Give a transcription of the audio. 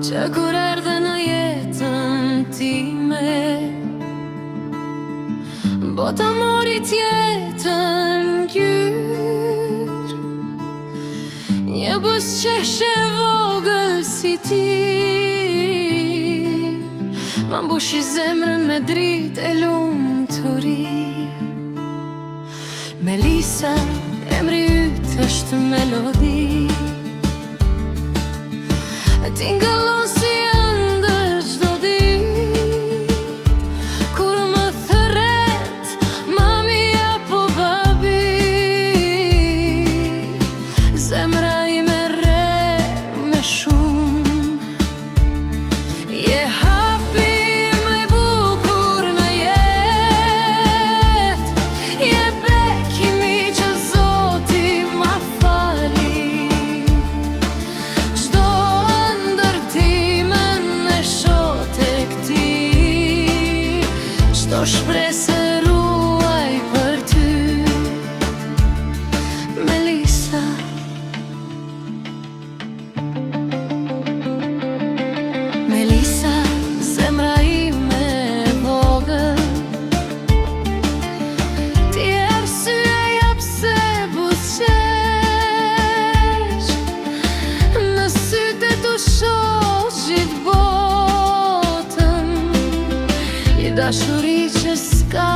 që kur erdhe në jetën time, bota mori tjetën gjyr. Një buzëqeshje vogël si ti ma mbushi zemrën me dritë e lumturi. Melisa, emri yt është melodi, e tingëllon si ëndër çdo ditë. Kur më thërret mami apo babi, zemra ime rre me shumë. Je hapi më i bukur në jetë, je bekimi që Zoti ma fali. Çdo ndërtimen e shoh tek ti, çdo shpresë ruaj për ty. Melisa, Melisa, zemra ime e vogël, ti je arsyeja pse buzëqesh. Në sytë tu shoh gjithë botën, një dashuri që s'ka